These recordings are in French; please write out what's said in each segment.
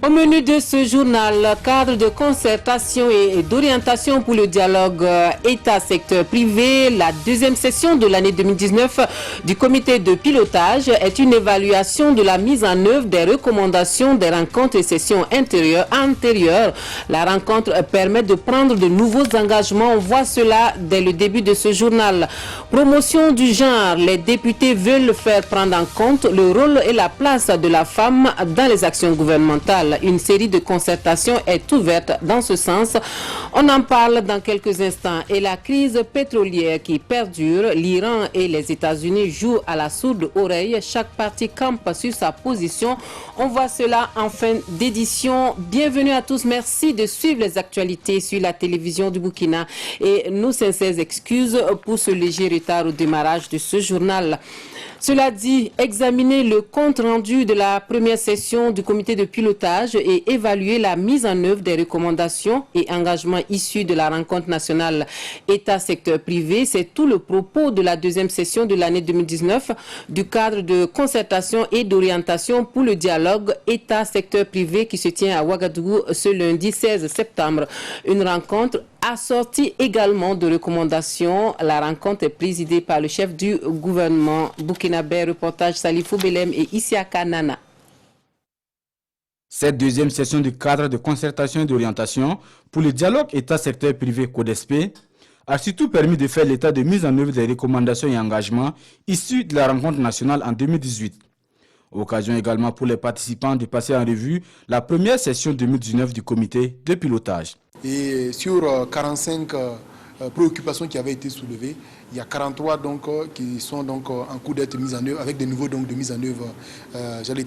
Au menu de ce journal, cadre de concertation et d'orientation pour le dialogue État-secteur privé, la deuxième session de l'année 2019 du comité de pilotage est une évaluation de la mise en œuvre des recommandations des rencontres et sessions antérieures. La rencontre permet de prendre de nouveaux engagements. On voit cela dès le début de ce journal. Promotion du genre, les députés veulent faire prendre en compte le rôle et la place de la femme dans les actions gouvernementales. Une série de concertations est ouverte dans ce sens. On en parle dans quelques instants. Et la crise pétrolière qui perdure, l'Iran et les États-Unis jouent à la sourde oreille. Chaque parti campe sur sa position. On voit cela en fin d'édition. Bienvenue à tous. Merci de suivre les actualités sur la télévision du Burkina. Et nos sincères excuses pour ce léger retard au démarrage de ce journal. Cela dit, examiner le compte rendu de la première session du comité de pilotage et évaluer la mise en œuvre des recommandations et engagements issus de la rencontre nationale État-secteur privé, c'est tout le propos de la deuxième session de l'année 2019 du cadre de concertation et d'orientation pour le dialogue État-secteur privé qui se tient à Ouagadougou ce lundi 16 septembre. Une rencontre assortie également de recommandations. La rencontre est présidée par le chef du gouvernement burkinabé. Reportage Salifou Belem et Isiaka Nana. Cette deuxième session du cadre de concertation et d'orientation pour le dialogue État-secteur privé CODESP a surtout permis de faire l'état de mise en œuvre des recommandations et engagements issus de la rencontre nationale en 2018. Occasion également pour les participants de passer en revue la première session 2019 du comité de pilotage. Et sur 45 préoccupations qui avaient été soulevées, il y a 43 qui sont en cours d'être mises en œuvre avec des niveaux de mise en œuvre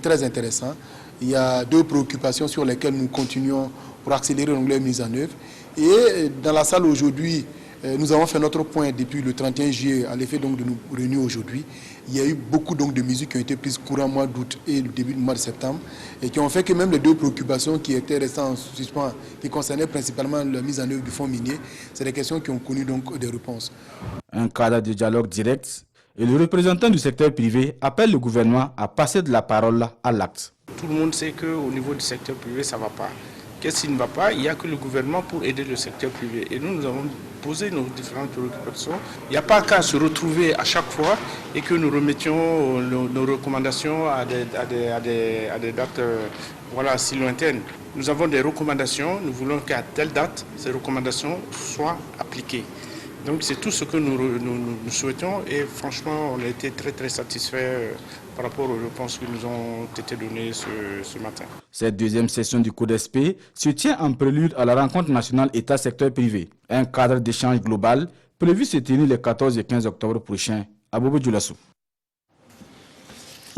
très intéressants. Il y a 2 préoccupations sur lesquelles nous continuons pour accélérer leur mise en œuvre. Et dans la salle aujourd'hui, nous avons fait notre point depuis le 31 juillet à l'effet de nous réunir aujourd'hui. Il y a eu beaucoup de mesures qui ont été prises courant mois d'août et le début du mois de septembre et qui ont fait que même les 2 préoccupations qui étaient restées en suspens, qui concernaient principalement la mise en œuvre du fonds minier, c'est des questions qui ont connu des réponses. Un cadre de dialogue direct et le représentant du secteur privé appelle le gouvernement à passer de la parole à l'acte. Tout le monde sait qu'au niveau du secteur privé, ça ne va pas. Qu'est-ce qui ne va pas? Il n'y a que le gouvernement pour aider le secteur privé. Et nous avons posé nos différentes préoccupations. Il n'y a pas qu'à se retrouver à chaque fois et que nous remettions nos recommandations à des dates si lointaines. Nous avons des recommandations, nous voulons qu'à telle date, ces recommandations soient appliquées. Donc c'est tout ce que nous souhaitons et franchement on a été très satisfaits par rapport aux réponses qui nous ont été données ce matin. Cette deuxième session du CODESP se tient en prélude à la rencontre nationale État-secteur privé. Un cadre d'échange global prévu se tenir les 14 et 15 octobre prochains à Bobo Dioulassou.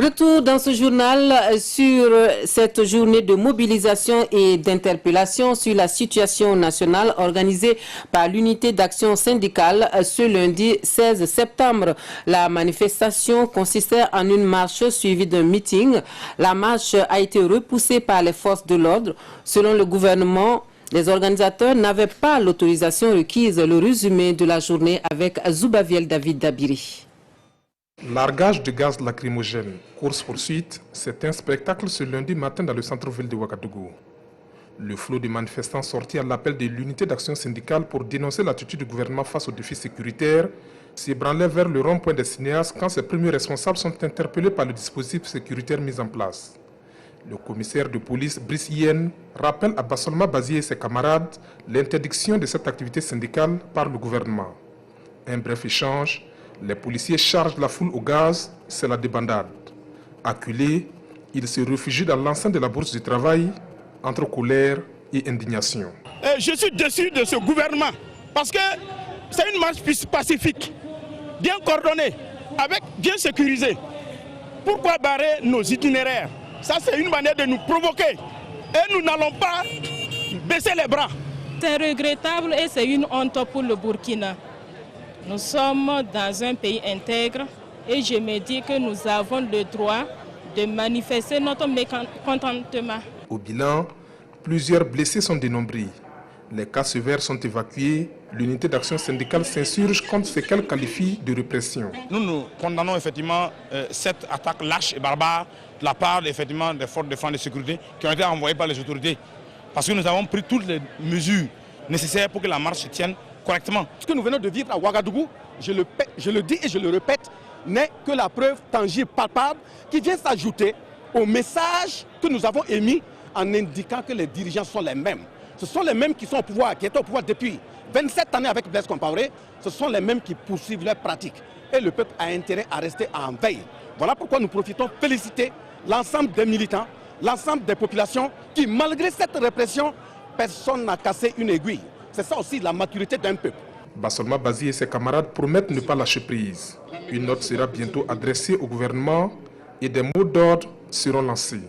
Retour dans ce journal sur cette journée de mobilisation et d'interpellation sur la situation nationale organisée par l'unité d'action syndicale ce lundi 16 septembre. La manifestation consistait en une marche suivie d'un meeting. La marche a été repoussée par les forces de l'ordre. Selon le gouvernement, les organisateurs n'avaient pas l'autorisation requise. Le résumé de la journée avec Zoubaviel David Dabiri. Largage de gaz lacrymogène, course-poursuite, c'est un spectacle ce lundi matin dans le centre-ville de Ouagadougou. Le flot de manifestants sortis à l'appel de l'unité d'action syndicale pour dénoncer l'attitude du gouvernement face aux défis sécuritaires s'ébranlait vers le rond-point des cinéastes quand ses premiers responsables sont interpellés par le dispositif sécuritaire mis en place. Le commissaire de police Brice Yen rappelle à Bassolma Bazié et ses camarades l'interdiction de cette activité syndicale par le gouvernement. Un bref échange. Les policiers chargent la foule au gaz, c'est la débandade. Acculés, ils se réfugient dans l'enceinte de la bourse du travail, entre colère et indignation. Je suis déçu de ce gouvernement, parce que c'est une marche pacifique, bien coordonnée, bien sécurisée. Pourquoi barrer nos itinéraires? Ça, c'est une manière de nous provoquer. Et nous n'allons pas baisser les bras. C'est regrettable et c'est une honte pour le Burkina. Nous sommes dans un pays intègre et je me dis que nous avons le droit de manifester notre mécontentement. Au bilan, plusieurs blessés sont dénombrés. Les cas sévères sont évacués. L'unité d'action syndicale s'insurge contre ce qu'elle qualifie de répression. Nous condamnons effectivement cette attaque lâche et barbare de la part effectivement des forces de défense et de sécurité qui ont été envoyées par les autorités. Parce que nous avons pris toutes les mesures nécessaires pour que la marche se tienne correctement. Ce que nous venons de vivre à Ouagadougou, je le dis et je le répète, n'est que la preuve tangible, palpable, qui vient s'ajouter au message que nous avons émis en indiquant que les dirigeants sont les mêmes. Ce sont les mêmes qui sont au pouvoir, qui étaient au pouvoir depuis 27 années avec Blaise Compaoré. Ce sont les mêmes qui poursuivent leurs pratiques. Et le peuple a intérêt à rester en veille. Voilà pourquoi nous profitons féliciter l'ensemble des militants, l'ensemble des populations qui, malgré cette répression, personne n'a cassé une aiguille. C'est ça aussi la maturité d'un peuple. Bassolma Bazi et ses camarades promettent ne pas lâcher prise. Une note sera bientôt adressée au gouvernement et des mots d'ordre seront lancés.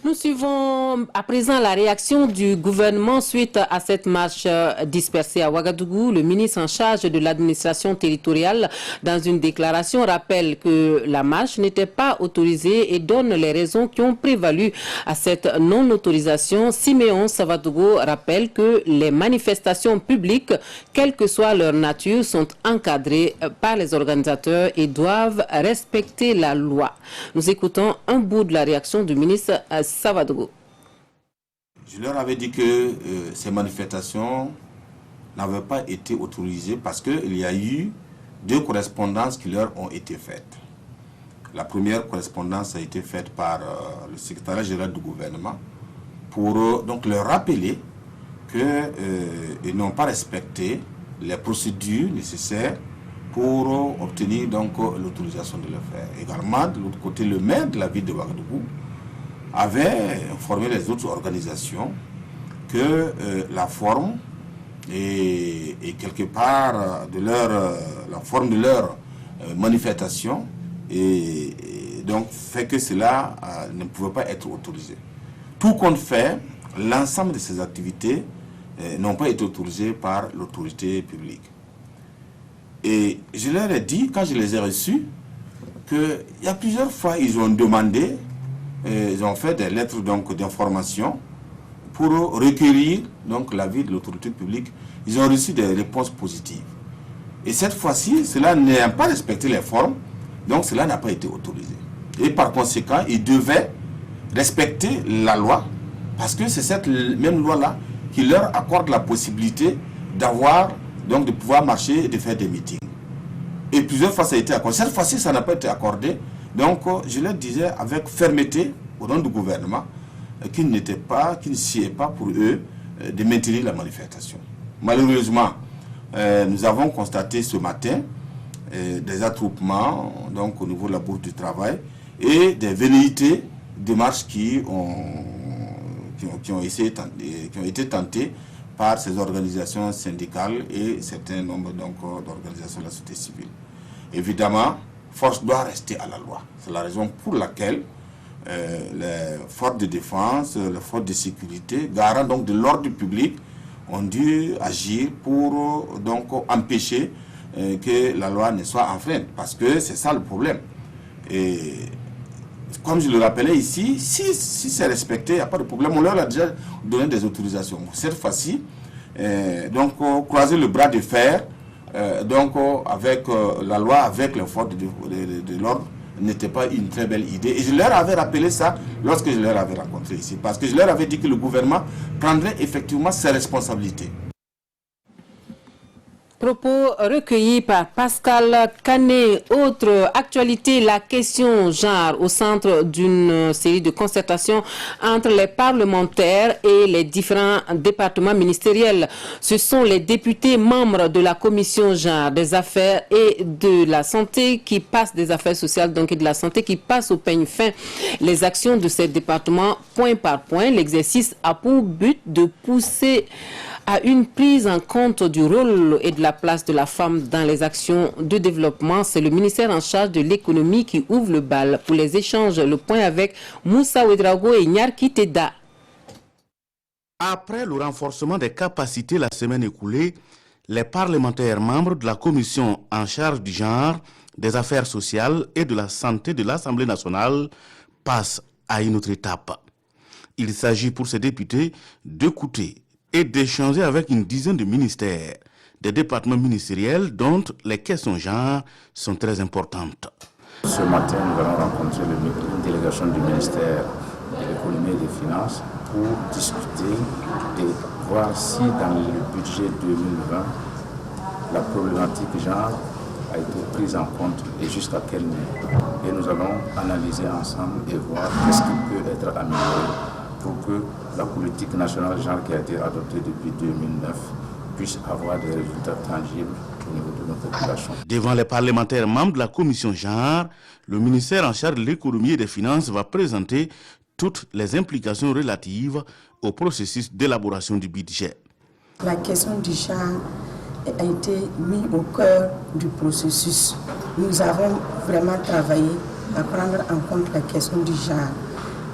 Nous suivons à présent la réaction du gouvernement suite à cette marche dispersée à Ouagadougou. Le ministre en charge de l'administration territoriale, dans une déclaration, rappelle que la marche n'était pas autorisée et donne les raisons qui ont prévalu à cette non-autorisation. Siméon Savadougou rappelle que les manifestations publiques, quelle que soit leur nature, sont encadrées par les organisateurs et doivent respecter la loi. Nous écoutons un bout de la réaction du ministre Savadougou. Je leur avais dit que ces manifestations n'avaient pas été autorisées parce qu'il y a eu 2 correspondances qui leur ont été faites. La première correspondance a été faite par le secrétariat général du gouvernement pour donc leur rappeler qu'ils n'ont pas respecté les procédures nécessaires pour obtenir donc l'autorisation de le faire. Également, de l'autre côté, le maire de la ville de Ouagadougou avait informé les autres organisations que la forme et quelque part de la forme de leur manifestation et donc fait que cela ne pouvait pas être autorisé. Tout compte fait, l'ensemble de ces activités n'ont pas été autorisées par l'autorité publique. Et je leur ai dit, quand je les ai reçus, qu'il y a plusieurs fois, ils ont demandé, ils ont fait des lettres d'information pour recueillir l'avis de l'autorité publique. Ils ont reçu des réponses positives. Et cette fois-ci, cela n'a pas respecté les formes, donc cela n'a pas été autorisé. Et par conséquent, ils devaient respecter la loi, parce que c'est cette même loi-là qui leur accorde la possibilité de pouvoir marcher et de faire des meetings. Et plusieurs fois ça a été accordé. Cette fois-ci, ça n'a pas été accordé. Donc, je leur disais avec fermeté au nom du gouvernement qu'il ne sied pas pour eux de maintenir la manifestation. Malheureusement, nous avons constaté ce matin des attroupements au niveau de la Bourse du Travail et des velléités de marche qui ont été tentées par ces organisations syndicales et certains nombres d'organisations de la société civile. Évidemment, force doit rester à la loi. C'est la raison pour laquelle les forces de défense, les forces de sécurité, garants de l'ordre public, ont dû agir pour empêcher que la loi ne soit enfreinte. Parce que c'est ça le problème. Et comme je le rappelais ici, si c'est respecté, il n'y a pas de problème. On leur a déjà donné des autorisations. Cette fois-ci, croiser le bras de fer avec la loi, avec les forces de l'ordre, n'était pas une très belle idée. Et je leur avais rappelé ça lorsque je leur avais rencontré ici. Parce que je leur avais dit que le gouvernement prendrait effectivement ses responsabilités. Propos recueillis par Pascal Canet. Autre actualité, la question genre au centre d'une série de concertations entre les parlementaires et les différents départements ministériels. Ce sont les députés membres de la commission genre des affaires et de la santé qui passent des affaires sociales et de la santé qui passent au peigne fin les actions de ces départements point par point. L'exercice a pour but de pousser à une prise en compte du rôle et de la place de la femme dans les actions de développement. C'est le ministère en charge de l'économie qui ouvre le bal pour les échanges. Le point avec Moussa Ouedraogo et Nyarki Teda. Après le renforcement des capacités la semaine écoulée, les parlementaires membres de la commission en charge du genre, des affaires sociales et de la santé de l'Assemblée nationale passent à une autre étape. Il s'agit pour ces députés d'écouter et d'échanger avec une dizaine de ministères, des départements ministériels dont les questions genre sont très importantes. Ce matin, nous allons rencontrer une délégation du ministère de l'économie et des finances pour discuter et voir si dans le budget 2020, la problématique genre a été prise en compte et jusqu'à quel niveau. Et nous allons analyser ensemble et voir qu'est-ce qui peut être amélioré pour que la politique nationale genre qui a été adoptée depuis 2009 puisse avoir des résultats tangibles au niveau de notre population. Devant les parlementaires membres de la commission genre, le ministère en charge de l'économie et des finances va présenter toutes les implications relatives au processus d'élaboration du budget. La question du genre a été mise au cœur du processus. Nous avons vraiment travaillé à prendre en compte la question du genre.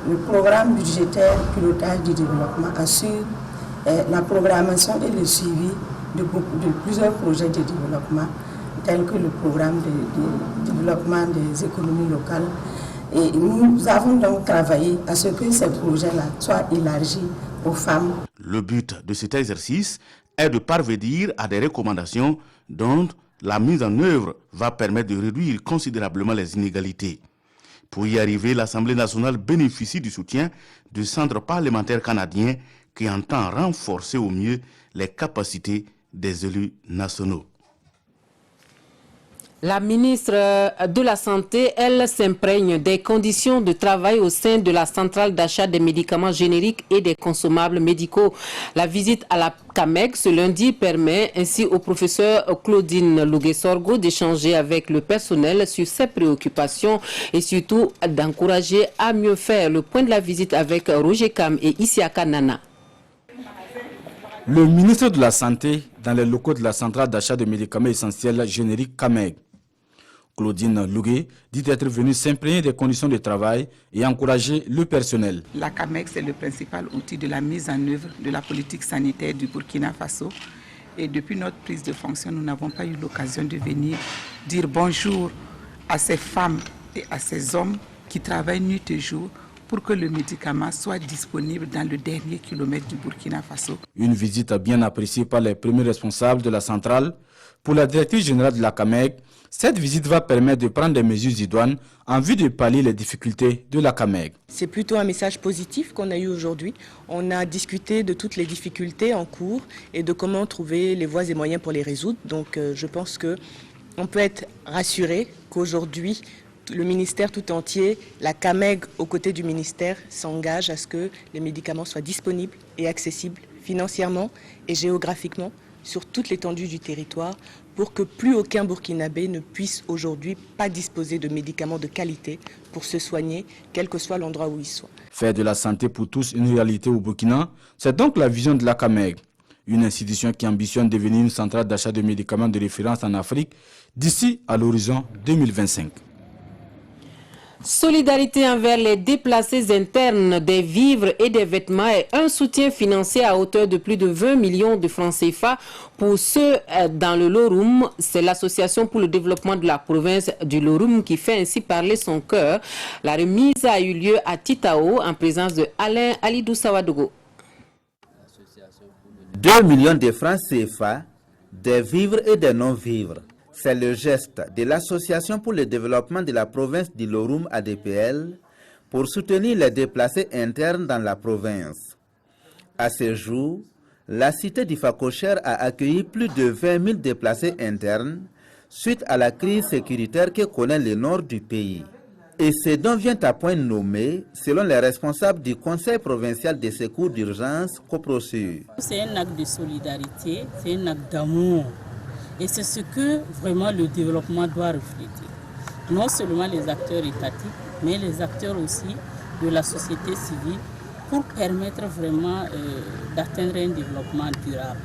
Le programme budgétaire pilotage du développement assure la programmation et le suivi de plusieurs projets de développement, tels que le programme de développement des économies locales. Et nous avons donc travaillé à ce que ces projets-là soient élargis aux femmes. Le but de cet exercice est de parvenir à des recommandations dont la mise en œuvre va permettre de réduire considérablement les inégalités. Pour y arriver, l'Assemblée nationale bénéficie du soutien du Centre parlementaire canadien qui entend renforcer au mieux les capacités des élus nationaux. La ministre de la Santé, elle, s'imprègne des conditions de travail au sein de la centrale d'achat des médicaments génériques et des consommables médicaux. La visite à la CAMEG ce lundi permet ainsi au professeur Claudine Lougué-Sorgo d'échanger avec le personnel sur ses préoccupations et surtout d'encourager à mieux faire. Le point de la visite avec Roger Kam et Isiaka Nana. Le ministre de la Santé, dans les locaux de la centrale d'achat de médicaments essentiels génériques CAMEG. Claudine Lougué dit être venue s'imprégner des conditions de travail et encourager le personnel. La CAMEG, c'est le principal outil de la mise en œuvre de la politique sanitaire du Burkina Faso. Et depuis notre prise de fonction, nous n'avons pas eu l'occasion de venir dire bonjour à ces femmes et à ces hommes qui travaillent nuit et jour pour que le médicament soit disponible dans le dernier kilomètre du Burkina Faso. Une visite bien appréciée par les premiers responsables de la centrale. Pour la directrice générale de la CAMEG, cette visite va permettre de prendre des mesures idoines en vue de pallier les difficultés de la CAMEG. C'est plutôt un message positif qu'on a eu aujourd'hui. On a discuté de toutes les difficultés en cours et de comment trouver les voies et moyens pour les résoudre. Donc je pense qu'on peut être rassuré qu'aujourd'hui, le ministère tout entier, la CAMEG aux côtés du ministère, s'engage à ce que les médicaments soient disponibles et accessibles financièrement et géographiquement sur toute l'étendue du territoire pour que plus aucun Burkinabé ne puisse aujourd'hui pas disposer de médicaments de qualité pour se soigner, quel que soit l'endroit où il soit. Faire de la santé pour tous une réalité au Burkina, c'est donc la vision de la CAMEG, une institution qui ambitionne devenir une centrale d'achat de médicaments de référence en Afrique d'ici à l'horizon 2025. Solidarité envers les déplacés internes des vivres et des vêtements et un soutien financier à hauteur de plus de 20 millions de francs CFA pour ceux dans le Loroum. C'est l'association pour le développement de la province du Loroum qui fait ainsi parler son cœur. La remise a eu lieu à Titao en présence de Alain Alidou Sawadogo. 2 millions de francs CFA, des vivres et des non-vivres. C'est le geste de l'Association pour le développement de la province du Loroum ADPL pour soutenir les déplacés internes dans la province. À ce jour, la cité d'Ifakocher a accueilli plus de 20 000 déplacés internes suite à la crise sécuritaire que connaît le nord du pays. Et ce dont vient à point nommé, selon les responsables du Conseil provincial de secours d'urgence, COPROSUR. C'est un acte de solidarité, c'est un acte d'amour. Et c'est ce que vraiment le développement doit refléter. Non seulement les acteurs étatiques, mais les acteurs aussi de la société civile pour permettre vraiment d'atteindre un développement durable.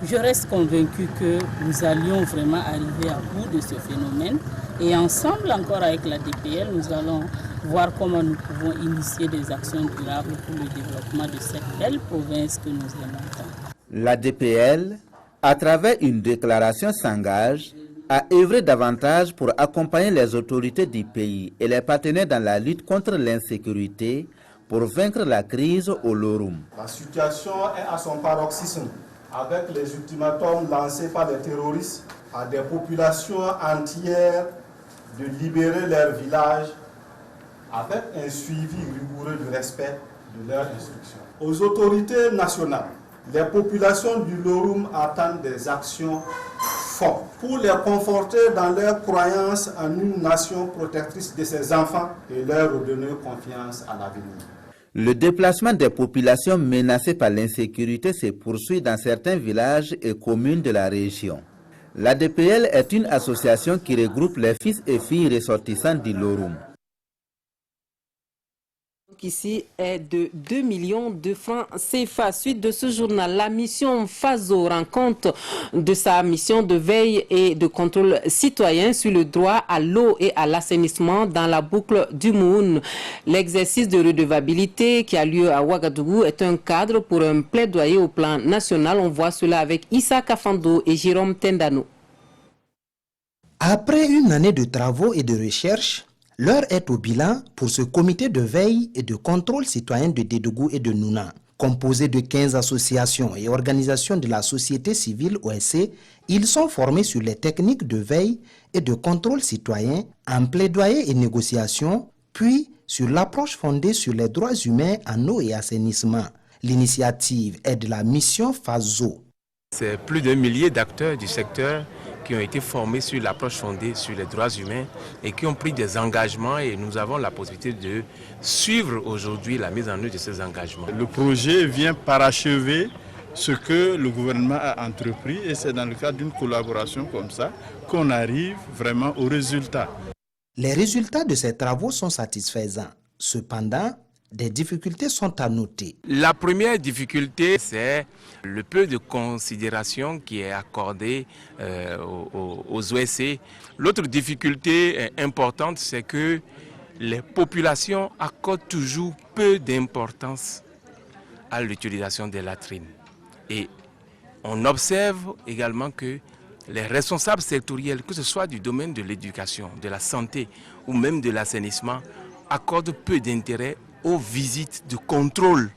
Je reste convaincu que nous allions vraiment arriver à bout de ce phénomène et ensemble encore avec la DPL, nous allons voir comment nous pouvons initier des actions durables pour le développement de cette belle province que nous aimons tant. La DPL, à travers une déclaration, s'engage à œuvrer davantage pour accompagner les autorités du pays et les partenaires dans la lutte contre l'insécurité, pour vaincre la crise au Lorum. La situation est à son paroxysme, avec les ultimatums lancés par les terroristes à des populations entières de libérer leurs villages avec un suivi rigoureux du respect de leurs instructions. Aux autorités nationales, les populations du Lorum attendent des actions fortes pour les conforter dans leur croyance en une nation protectrice de ses enfants et leur redonner confiance à l'avenir. Le déplacement des populations menacées par l'insécurité se poursuit dans certains villages et communes de la région. L'ADPL est une association qui regroupe les fils et filles ressortissants du Lorum. Ici est de 2 millions de francs CFA. Suite de ce journal, la mission FASO rend compte de sa mission de veille et de contrôle citoyen sur le droit à l'eau et à l'assainissement dans la boucle du Moun. L'exercice de redevabilité qui a lieu à Ouagadougou est un cadre pour un plaidoyer au plan national. On voit cela avec Issa Kafando et Jérôme Tendano. Après une année de travaux et de recherche, l'heure est au bilan pour ce comité de veille et de contrôle citoyen de Dédougou et de Nouna. Composé de 15 associations et organisations de la société civile OSC, ils sont formés sur les techniques de veille et de contrôle citoyen en plaidoyer et négociation, puis sur l'approche fondée sur les droits humains en eau et assainissement. L'initiative est de la mission FASO. C'est plus d'1 millier d'acteurs du secteur qui ont été formés sur l'approche fondée sur les droits humains et qui ont pris des engagements, et nous avons la possibilité de suivre aujourd'hui la mise en œuvre de ces engagements. Le projet vient parachever ce que le gouvernement a entrepris, et c'est dans le cadre d'une collaboration comme ça qu'on arrive vraiment aux résultats. Les résultats de ces travaux sont satisfaisants. Cependant, des difficultés sont à noter. La première difficulté, c'est le peu de considération qui est accordé aux OSC. L'autre difficulté importante, c'est que les populations accordent toujours peu d'importance à l'utilisation des latrines. Et on observe également que les responsables sectoriels, que ce soit du domaine de l'éducation, de la santé ou même de l'assainissement, accordent peu d'intérêt aux visites de contrôle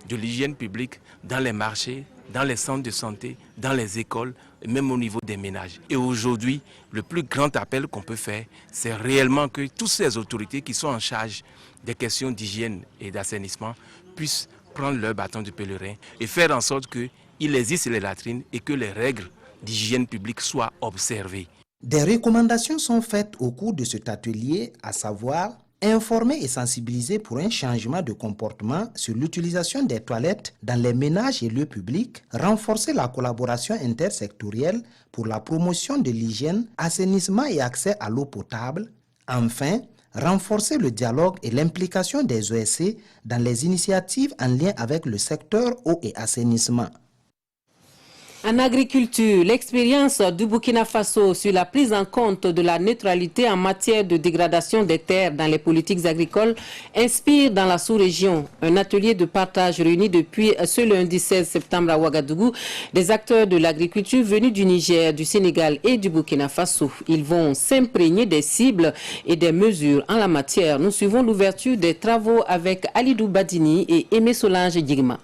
de l'hygiène publique dans les marchés, dans les centres de santé, dans les écoles, et même au niveau des ménages. Et aujourd'hui, le plus grand appel qu'on peut faire, c'est réellement que toutes ces autorités qui sont en charge des questions d'hygiène et d'assainissement puissent prendre leur bâton de pèlerin et faire en sorte qu'il existe les latrines et que les règles d'hygiène publique soient observées. Des recommandations sont faites au cours de cet atelier, à savoir informer et sensibiliser pour un changement de comportement sur l'utilisation des toilettes dans les ménages et lieux publics, renforcer la collaboration intersectorielle pour la promotion de l'hygiène, assainissement et accès à l'eau potable, enfin, renforcer le dialogue et l'implication des OSC dans les initiatives en lien avec le secteur eau et assainissement. En agriculture, l'expérience du Burkina Faso sur la prise en compte de la neutralité en matière de dégradation des terres dans les politiques agricoles inspire dans la sous-région. Un atelier de partage réuni depuis ce lundi 16 septembre à Ouagadougou des acteurs de l'agriculture venus du Niger, du Sénégal et du Burkina Faso. Ils vont s'imprégner des cibles et des mesures en la matière. Nous suivons l'ouverture des travaux avec Alidou Badini et Aimé Solange Digma.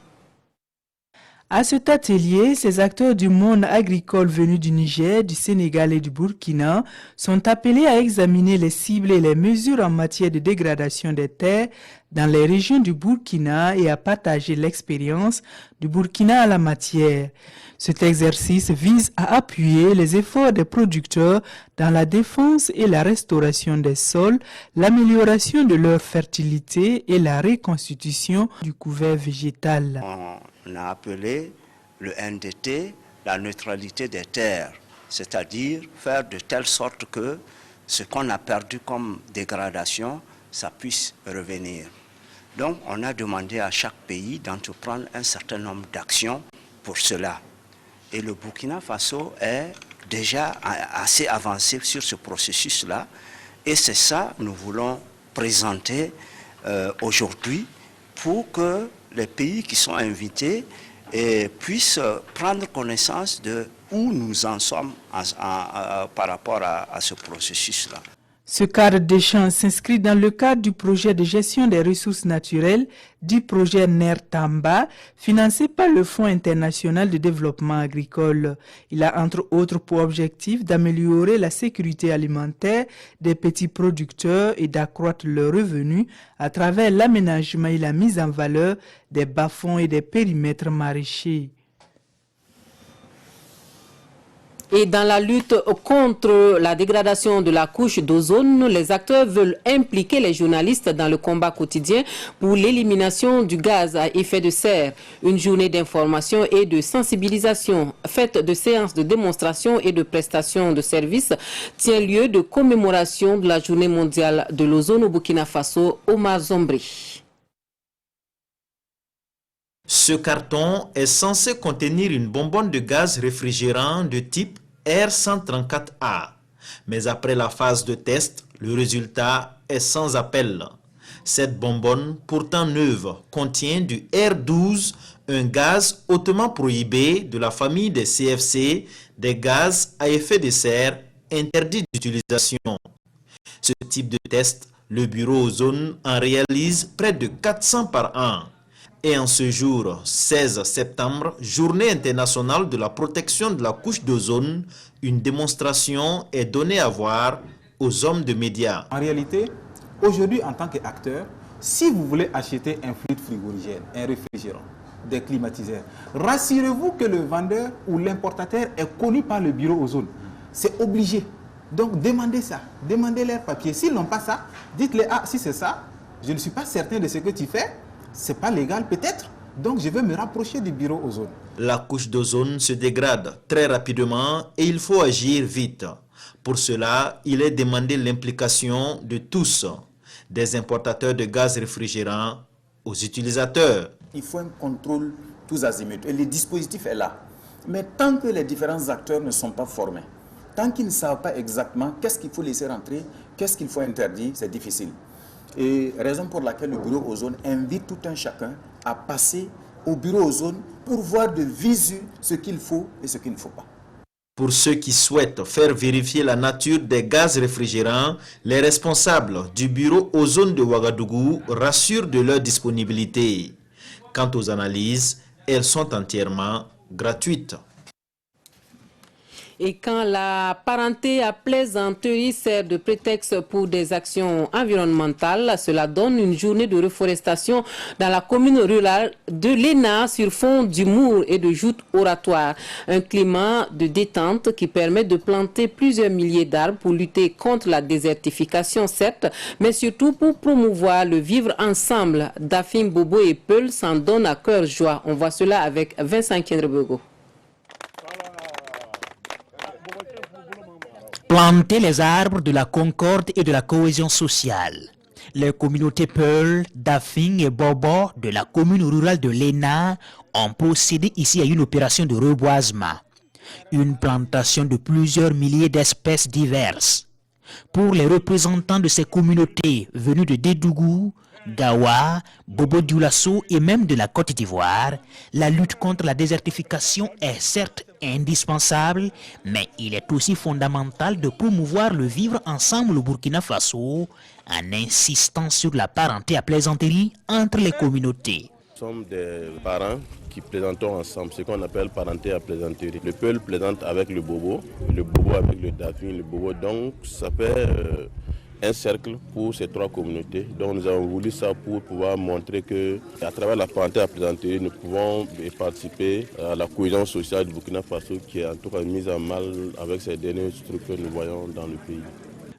À cet atelier, ces acteurs du monde agricole venus du Niger, du Sénégal et du Burkina sont appelés à examiner les cibles et les mesures en matière de dégradation des terres dans les régions du Burkina et à partager l'expérience du Burkina à la matière. Cet exercice vise à appuyer les efforts des producteurs dans la défense et la restauration des sols, l'amélioration de leur fertilité et la reconstitution du couvert végétal. On a appelé le NDT la neutralité des terres, c'est-à-dire faire de telle sorte que ce qu'on a perdu comme dégradation, ça puisse revenir. Donc on a demandé à chaque pays d'entreprendre un certain nombre d'actions pour cela. Et le Burkina Faso est déjà assez avancé sur ce processus-là. Et c'est ça que nous voulons présenter aujourd'hui pour que les pays qui sont invités puissent prendre connaissance de où nous en sommes par rapport à ce processus-là. Ce cadre d'échange s'inscrit dans le cadre du projet de gestion des ressources naturelles du projet NER-Tamba, financé par le Fonds international de développement agricole. Il a entre autres pour objectif d'améliorer la sécurité alimentaire des petits producteurs et d'accroître leurs revenus à travers l'aménagement et la mise en valeur des bas-fonds et des périmètres maraîchers. Et dans la lutte contre la dégradation de la couche d'ozone, les acteurs veulent impliquer les journalistes dans le combat quotidien pour l'élimination du gaz à effet de serre. Une journée d'information et de sensibilisation faite de séances de démonstration et de prestations de services tient lieu de commémoration de la journée mondiale de l'ozone au Burkina Faso. Omar Zombri. Ce carton est censé contenir une bonbonne de gaz réfrigérant de type R134A. Mais après la phase de test, le résultat est sans appel. Cette bonbonne, pourtant neuve, contient du R12, un gaz hautement prohibé de la famille des CFC, des gaz à effet de serre interdits d'utilisation. Ce type de test, le bureau Ozone en réalise près de 400 par an. Et en ce jour, 16 septembre, journée internationale de la protection de la couche d'ozone, une démonstration est donnée à voir aux hommes de médias. En réalité, aujourd'hui, en tant qu'acteur, si vous voulez acheter un fluide frigorigène, un réfrigérant, des climatiseurs, rassurez-vous que le vendeur ou l'importateur est connu par le bureau Ozone. C'est obligé. Donc, demandez ça. Demandez leur papier. S'ils n'ont pas ça, dites-les, ah, si c'est ça, je ne suis pas certain de ce que tu fais. C'est pas légal peut-être, donc je veux me rapprocher du bureau Ozone. La couche d'ozone se dégrade très rapidement et il faut agir vite. Pour cela, il est demandé l'implication de tous, des importateurs de gaz réfrigérant aux utilisateurs. Il faut un contrôle tous azimuts et le dispositif est là. Mais tant que les différents acteurs ne sont pas formés, tant qu'ils ne savent pas exactement qu'est-ce qu'il faut laisser rentrer, qu'est-ce qu'il faut interdire, c'est difficile. Et raison pour laquelle le bureau Ozone invite tout un chacun à passer au bureau Ozone pour voir de visu ce qu'il faut et ce qu'il ne faut pas. Pour ceux qui souhaitent faire vérifier la nature des gaz réfrigérants, les responsables du bureau Ozone de Ouagadougou rassurent de leur disponibilité. Quant aux analyses, elles sont entièrement gratuites. Et quand la parenté à plaisanterie sert de prétexte pour des actions environnementales, cela donne une journée de reforestation dans la commune rurale de Léna sur fond d'humour et de joutes oratoires. Un climat de détente qui permet de planter plusieurs milliers d'arbres pour lutter contre la désertification, certes, mais surtout pour promouvoir le vivre ensemble. Dafim Bobo et Peul s'en donnent à cœur joie. On voit cela avec Vincent Kendrebego. Planter les arbres de la concorde et de la cohésion sociale. Les communautés Peul, Dafing et Bobo de la commune rurale de Léna ont procédé ici à une opération de reboisement. Une plantation de plusieurs milliers d'espèces diverses. Pour les représentants de ces communautés venus de Dédougou, Gawa, Bobo Dioulasso et même de la Côte d'Ivoire, la lutte contre la désertification est certes indispensable, mais il est aussi fondamental de promouvoir le vivre ensemble au Burkina Faso en insistant sur la parenté à plaisanterie entre les communautés. Nous sommes des parents qui plaisantons ensemble, ce qu'on appelle parenté à plaisanterie. Le Peul plaisante avec le Bobo avec le Dafing, le Bobo, donc ça fait un cercle pour ces trois communautés. Donc nous avons voulu ça pour pouvoir montrer qu'à travers la parenté à plaisanterie, nous pouvons participer à la cohésion sociale du Burkina Faso qui est en tout cas mise à mal avec ces dernières structures que nous voyons dans le pays.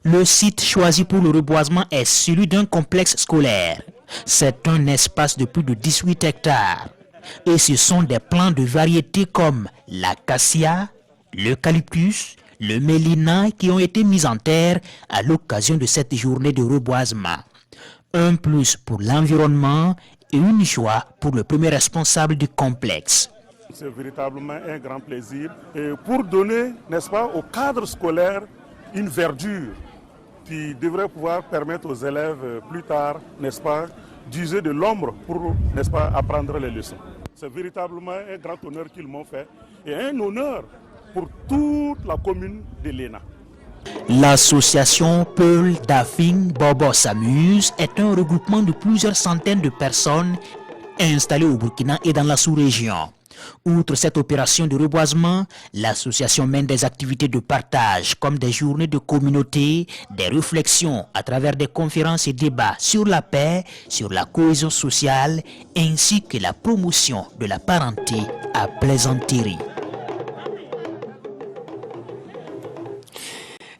Le site choisi pour le reboisement est celui d'un complexe scolaire. C'est un espace de plus de 18 hectares. Et ce sont des plants de variétés comme l'acacia, l'eucalyptus, le mélina qui ont été mis en terre à l'occasion de cette journée de reboisement. Un plus pour l'environnement et une joie pour le premier responsable du complexe. C'est véritablement un grand plaisir et pour donner, n'est-ce pas, au cadre scolaire une verdure qui devrait pouvoir permettre aux élèves plus tard, n'est-ce pas, d'user de l'ombre pour, n'est-ce pas, apprendre les leçons. C'est véritablement un grand honneur qu'ils m'ont fait et un honneur pour toute la commune de Léna. L'association Peul, Dafing, Bobo s'amuse est un regroupement de plusieurs centaines de personnes installées au Burkina et dans la sous-région. Outre cette opération de reboisement, l'association mène des activités de partage comme des journées de communauté, des réflexions à travers des conférences et débats sur la paix, sur la cohésion sociale ainsi que la promotion de la parenté à plaisanterie.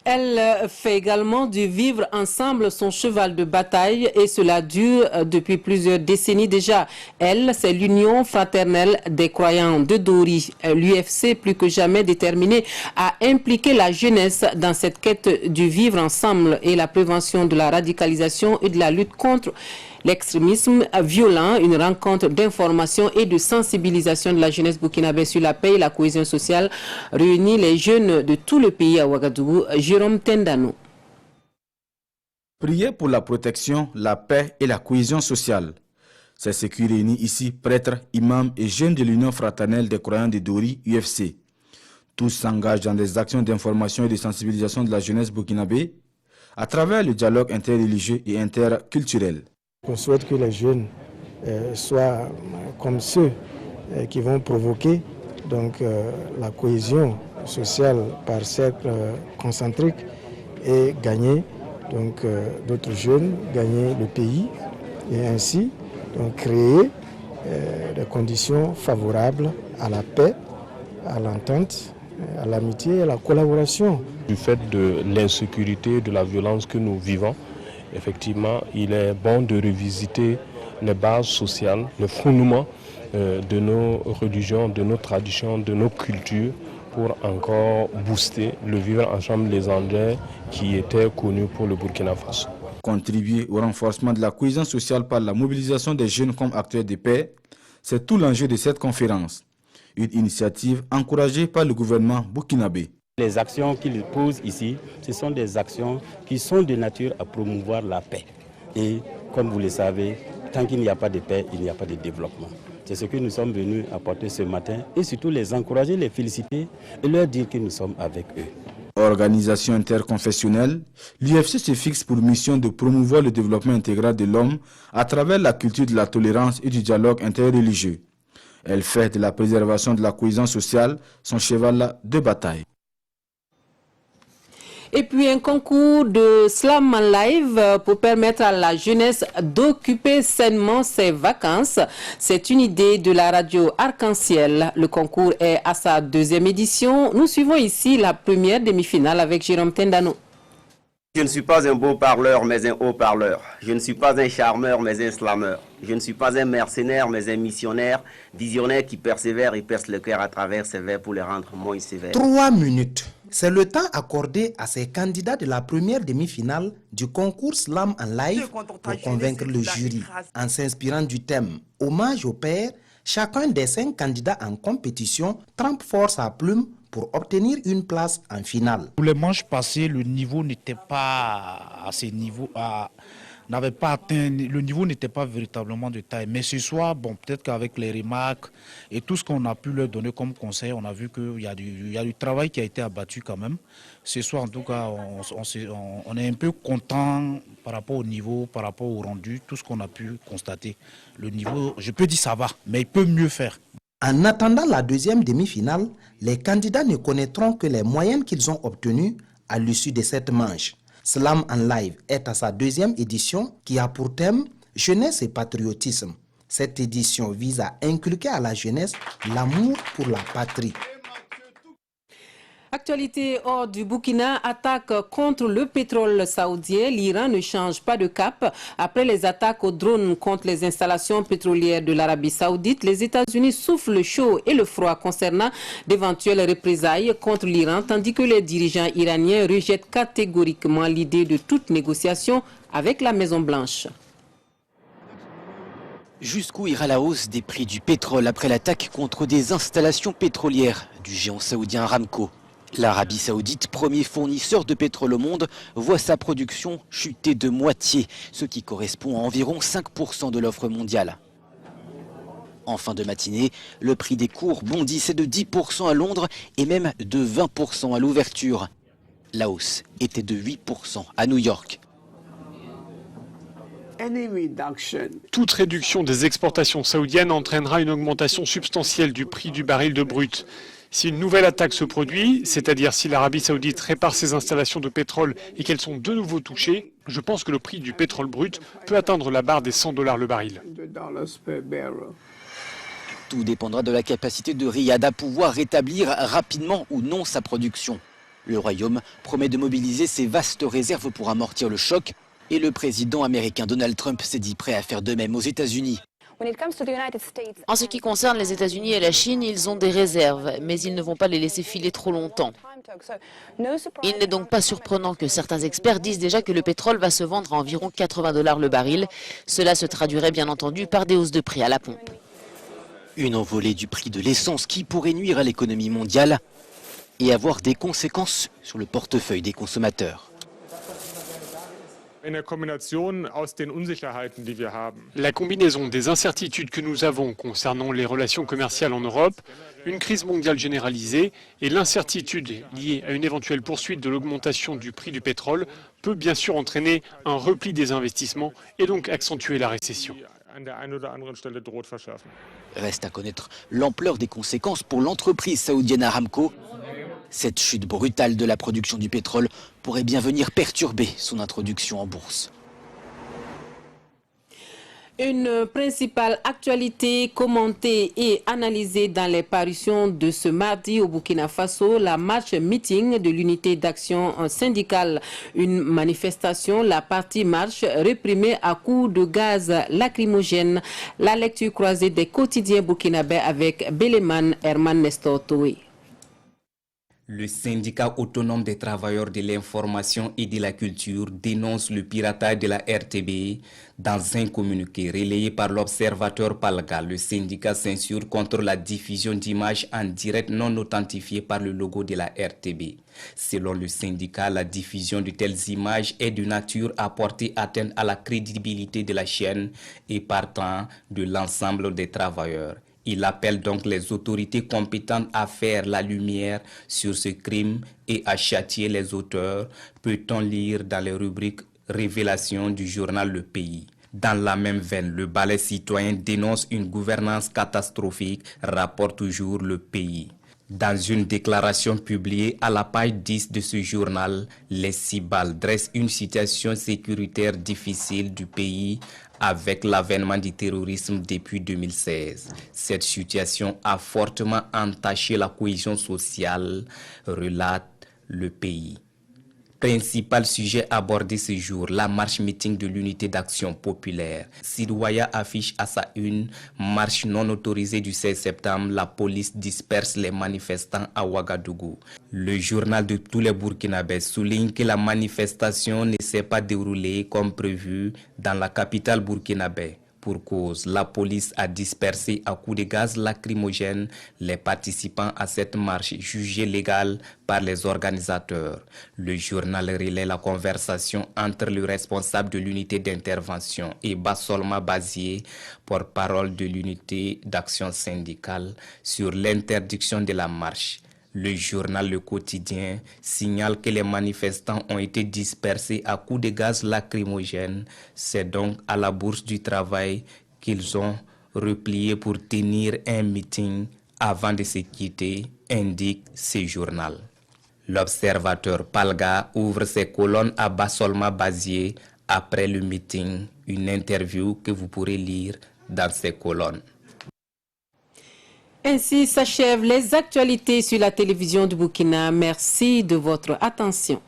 Elle fait également du vivre ensemble son cheval de bataille et cela dure depuis plusieurs décennies déjà. Elle, c'est l'Union fraternelle des croyants de Dori, l'UFC plus que jamais déterminée à impliquer la jeunesse dans cette quête du vivre ensemble et la prévention de la radicalisation et de la lutte contre l'extrémisme violent, une rencontre d'information et de sensibilisation de la jeunesse burkinabé sur la paix et la cohésion sociale réunit les jeunes de tout le pays à Ouagadougou. Jérôme Tendano. Prier pour la protection, la paix et la cohésion sociale. C'est ce qui réunit ici prêtres, imams et jeunes de l'Union fraternelle des croyants de Dori, UFC. Tous s'engagent dans des actions d'information et de sensibilisation de la jeunesse burkinabé à travers le dialogue interreligieux et interculturel. On souhaite que les jeunes soient comme ceux qui vont provoquer la cohésion sociale par cercle concentrique et gagner d'autres jeunes, gagner le pays et ainsi créer des conditions favorables à la paix, à l'entente, à l'amitié et à la collaboration. Du fait de l'insécurité, de la violence que nous vivons, effectivement, il est bon de revisiter les bases sociales, le fondement de nos religions, de nos traditions, de nos cultures pour encore booster le vivre ensemble des Andins qui étaient connus pour le Burkina Faso. Contribuer au renforcement de la cohésion sociale par la mobilisation des jeunes comme acteurs de paix, c'est tout l'enjeu de cette conférence. Une initiative encouragée par le gouvernement burkinabé. Les actions qu'il pose ici, ce sont des actions qui sont de nature à promouvoir la paix. Et comme vous le savez, tant qu'il n'y a pas de paix, il n'y a pas de développement. C'est ce que nous sommes venus apporter ce matin et surtout les encourager, les féliciter et leur dire que nous sommes avec eux. Organisation interconfessionnelle, l'UFC se fixe pour mission de promouvoir le développement intégral de l'homme à travers la culture de la tolérance et du dialogue interreligieux. Elle fait de la préservation de la cohésion sociale son cheval de bataille. Et puis un concours de slam en live pour permettre à la jeunesse d'occuper sainement ses vacances. C'est une idée de la radio Arc-en-Ciel. Le concours est à sa deuxième édition. Nous suivons ici la première demi-finale avec Jérôme Tendano. Je ne suis pas un beau parleur, mais un haut parleur. Je ne suis pas un charmeur, mais un slameur. Je ne suis pas un mercenaire, mais un missionnaire, visionnaire qui persévère et perce le cœur à travers ses vers pour les rendre moins sévères. 3 minutes. C'est le temps accordé à ces candidats de la première demi-finale du concours Slam en live pour convaincre le jury. En s'inspirant du thème « Hommage au père », chacun des 5 candidats en compétition trempe fort sa plume pour obtenir une place en finale. Pour les manches passées, le niveau n'était pas à ce niveau, n'avait pas atteint, le niveau n'était pas véritablement de taille. Mais ce soir, bon, peut-être qu'avec les remarques et tout ce qu'on a pu leur donner comme conseil, on a vu qu'il y a du travail qui a été abattu quand même. Ce soir, en tout cas, on est un peu content par rapport au niveau, par rapport au rendu, tout ce qu'on a pu constater. Le niveau, je peux dire ça va, mais il peut mieux faire. En attendant la deuxième demi-finale, les candidats ne connaîtront que les moyennes qu'ils ont obtenues à l'issue de cette manche. Slam en live est à sa deuxième édition qui a pour thème jeunesse et patriotisme. Cette édition vise à inculquer à la jeunesse l'amour pour la patrie. Actualité hors du Burkina, attaque contre le pétrole saoudien. L'Iran ne change pas de cap. Après les attaques aux drones contre les installations pétrolières de l'Arabie saoudite, les États-Unis soufflent le chaud et le froid concernant d'éventuelles représailles contre l'Iran, tandis que les dirigeants iraniens rejettent catégoriquement l'idée de toute négociation avec la Maison-Blanche. Jusqu'où ira la hausse des prix du pétrole après l'attaque contre des installations pétrolières du géant saoudien Aramco? L'Arabie saoudite, premier fournisseur de pétrole au monde, voit sa production chuter de moitié, ce qui correspond à environ 5% de l'offre mondiale. En fin de matinée, le prix des cours bondissait de 10% à Londres et même de 20% à l'ouverture. La hausse était de 8% à New York. Toute réduction des exportations saoudiennes entraînera une augmentation substantielle du prix du baril de brut. Si une nouvelle attaque se produit, c'est-à-dire si l'Arabie saoudite répare ses installations de pétrole et qu'elles sont de nouveau touchées, je pense que le prix du pétrole brut peut atteindre la barre des $100 le baril. Tout dépendra de la capacité de Riyad à pouvoir rétablir rapidement ou non sa production. Le Royaume promet de mobiliser ses vastes réserves pour amortir le choc et le président américain Donald Trump s'est dit prêt à faire de même aux États-Unis. En ce qui concerne les États-Unis et la Chine, ils ont des réserves, mais ils ne vont pas les laisser filer trop longtemps. Il n'est donc pas surprenant que certains experts disent déjà que le pétrole va se vendre à environ $80 le baril. Cela se traduirait bien entendu par des hausses de prix à la pompe. Une envolée du prix de l'essence qui pourrait nuire à l'économie mondiale et avoir des conséquences sur le portefeuille des consommateurs. La combinaison des incertitudes que nous avons concernant les relations commerciales en Europe, une crise mondiale généralisée et l'incertitude liée à une éventuelle poursuite de l'augmentation du prix du pétrole peut bien sûr entraîner un repli des investissements et donc accentuer la récession. Reste à connaître l'ampleur des conséquences pour l'entreprise saoudienne Aramco. Cette chute brutale de la production du pétrole pourrait bien venir perturber son introduction en bourse. Une principale actualité commentée et analysée dans les parutions de ce mardi au Burkina Faso, la marche meeting de l'unité d'action syndicale. Une manifestation, la partie marche réprimée à coups de gaz lacrymogène. La lecture croisée des quotidiens burkinabés avec Beleman Herman Nestor Toé. Le syndicat autonome des travailleurs de l'information et de la culture dénonce le piratage de la RTB. Dans un communiqué relayé par l'observateur Palga, le syndicat s'insurge contre la diffusion d'images en direct non authentifiées par le logo de la RTB. Selon le syndicat, la diffusion de telles images est de nature à porter atteinte à la crédibilité de la chaîne et partant de l'ensemble des travailleurs. Il appelle donc les autorités compétentes à faire la lumière sur ce crime et à châtier les auteurs, peut-on lire dans les rubriques Révélations du journal Le Pays. Dans la même veine, le balai citoyen dénonce une gouvernance catastrophique, rapporte toujours Le Pays. Dans une déclaration publiée à la page 10 de ce journal, les Cibal dressent une situation sécuritaire difficile du pays avec l'avènement du terrorisme depuis 2016. Cette situation a fortement entaché la cohésion sociale, relate Le Pays. Principal sujet abordé ce jour, la marche meeting de l'unité d'action populaire. Sidouaya affiche à sa une marche non autorisée du 16 septembre. La police disperse les manifestants à Ouagadougou. Le journal de tous les Burkinabés souligne que la manifestation ne s'est pas déroulée comme prévu dans la capitale burkinabé. Pour cause, la police a dispersé à coups de gaz lacrymogène les participants à cette marche jugée légale par les organisateurs. Le journal relaie la conversation entre le responsable de l'unité d'intervention et Bassolma Bazier, porte-parole de l'unité d'action syndicale, sur l'interdiction de la marche. Le journal Le Quotidien signale que les manifestants ont été dispersés à coups de gaz lacrymogène. C'est donc à la Bourse du Travail qu'ils ont replié pour tenir un meeting avant de se quitter, indique ce journal. L'observateur Palga ouvre ses colonnes à Bassolma Bazier après le meeting, une interview que vous pourrez lire dans ses colonnes. Ainsi s'achèvent les actualités sur la télévision du Burkina. Merci de votre attention.